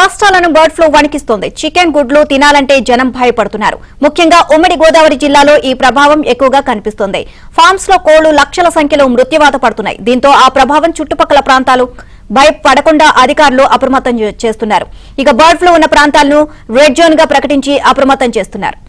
రాష్ట్రాలను bird flu వణికిస్తోంది. Chicken గుడ్లు తినాలంటే జనం భయపడుతున్నారు. ముఖ్యంగా ఉమ్మడి గోదావరి జిల్లాలో ఈ ప్రభావం ఎక్కువగా కనిపిస్తోంది. ఫార్మ్స్ లో కోళ్లు లక్షల సంఖ్యలో మృత్యువాత పడుతున్నాయి. దీంతో ఆ ప్రభావం చుట్టుపక్కల ప్రాంతాలు భయపడకుండా అధికారులు అప్రమత్తం చేస్తున్నారు. ఇక బర్డ్ ఫ్లూ ఉన్న ప్రాంతాలను రెడ్ జోన్ గా ప్రకటించి అప్రమత్తం చేస్తున్నారు.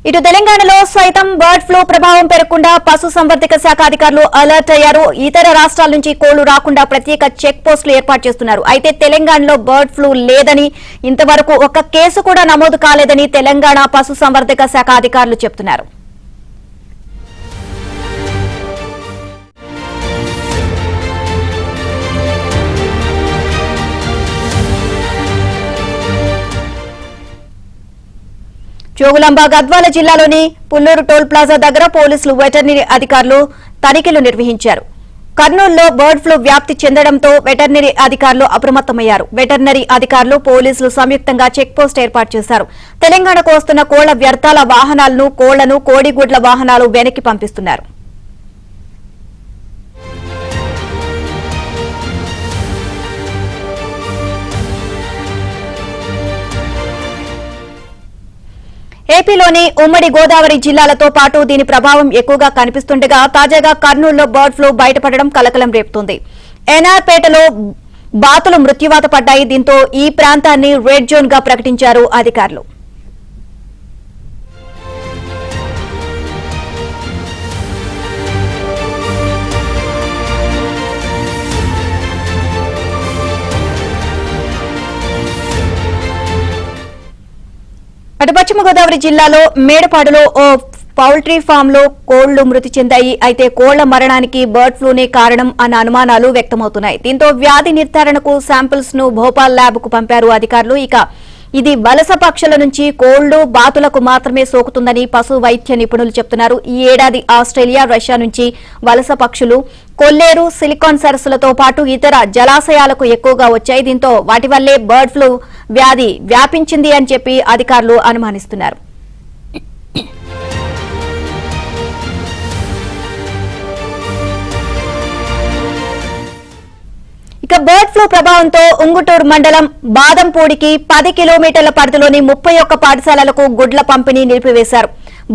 ఇటు తెలంగాణలో సైతం బర్డ్ ఫ్లూ ప్రభావం పెరగకుండా పశుసంవర్ధక శాఖ అధికారులు అలర్ట్ అయ్యారు. ఇతర రాష్ట్రాల నుంచి కోళ్లు రాకుండా ప్రత్యేక చెక్ పోస్టులు ఏర్పాటు చేస్తున్నారు. అయితే తెలంగాణలో బర్డ్ ఫ్లూ లేదని, ఇంతవరకు ఒక్క కేసు కూడా నమోదు కాలేదని తెలంగాణ పశుసంవర్ధక శాఖ అధికారులు చెబుతున్నారు. జోగులాంబ గద్వాల జిల్లాలోని పుల్లూరు టోల్ ప్లాజా దగ్గర పోలీసులు వెటర్నరీ అధికారులు తనిఖీలు నిర్వహించారు. కర్నూలులో బర్డ్ ఫ్లూ వ్యాప్తి చెందడంతో వెటర్నరీ అధికారులు అప్రమత్తమయ్యారు. వెటర్నరీ అధికారులు పోలీసులు సంయుక్తంగా చెక్ పోస్ట్ ఏర్పాటు చేశారు. తెలంగాణకు వస్తున్న కోళ్ల వ్యర్థాల వాహనాలను, కోళ్లను, కోడిగుడ్ల వాహనాలు వెనక్కి పంపిస్తున్నారు. ఏపీలోని ఉమ్మడి గోదావరి జిల్లాలతో పాటు దీని ప్రభావం ఎక్కువగా కనిపిస్తుండగా తాజాగా కర్నూలులో బర్డ్ ఫ్లూ బయటపడడం కలకలం రేపుతోంది. ఎన్ఆర్పేటలో బాతులు మృత్యువాత పడ్డాయి. దీంతో ఈ ప్రాంతాన్ని రెడ్ జోన్ గా ప్రకటించారు అధికారులు. అటు పశ్చిమ గోదావరి జిల్లాలో మేడపాడులో ఓ పౌల్ట్రీ ఫామ్ లో కోళ్లు మృతి చెందాయి. అయితే కోళ్ల మరణానికి బర్డ్ ఫ్లూనే కారణం అన్న అనుమానాలు వ్యక్తమవుతున్నాయి. దీంతో వ్యాధి నిర్ధారణకు శాంపిల్స్ ను భోపాల్ ల్యాబ్ కు పంపారు అధికారులు. ఇక ఇది వలస పక్షుల నుంచి కోళ్లు, బాతులకు మాత్రమే సోకుతుందని పశు వైద్య నిపుణులు చెబుతున్నారు. ఈ ఏడాది ఆస్ట్రేలియా, రష్యా నుంచి వలస పక్షులు కొల్లేరు, సిలికాన్ సరస్సులతో పాటు ఇతర జలాశయాలకు ఎక్కువగా వచ్చాయి. దీంతో వాటి వల్లే బర్డ్ ఫ్లూ వ్యాధి వ్యాపించింది అని చెప్పి అధికారులు అనుమానిస్తున్నారు. ఇక బర్డ్ ఫ్లూ ప్రభావంతో ఉంగుటూరు మండలం బాదంపూడికి 10 కిలోమీటర్ల పరిధిలోని 31 పాఠశాలలకు గుడ్ల పంపిణీ నిలిపివేశారు.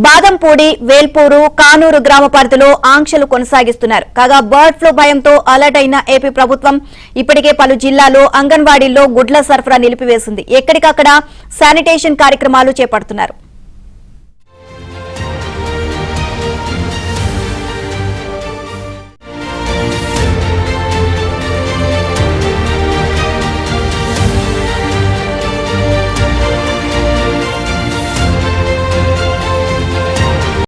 బాదంపూడి, వేల్పూరు, కానూరు గ్రామ పరిధిలో ఆంక్షలు కొనసాగిస్తున్నారు. కాగా బర్డ్ ఫ్లూ భయంతో అలర్ట్ అయిన ఏపీ ప్రభుత్వం ఇప్పటికే పలు జిల్లాల్లో అంగన్వాడీల్లో గుడ్ల సరఫరా నిలిపివేసింది. ఎక్కడికక్కడ శానిటేషన్ కార్యక్రమాలు చేపడుతున్నారు.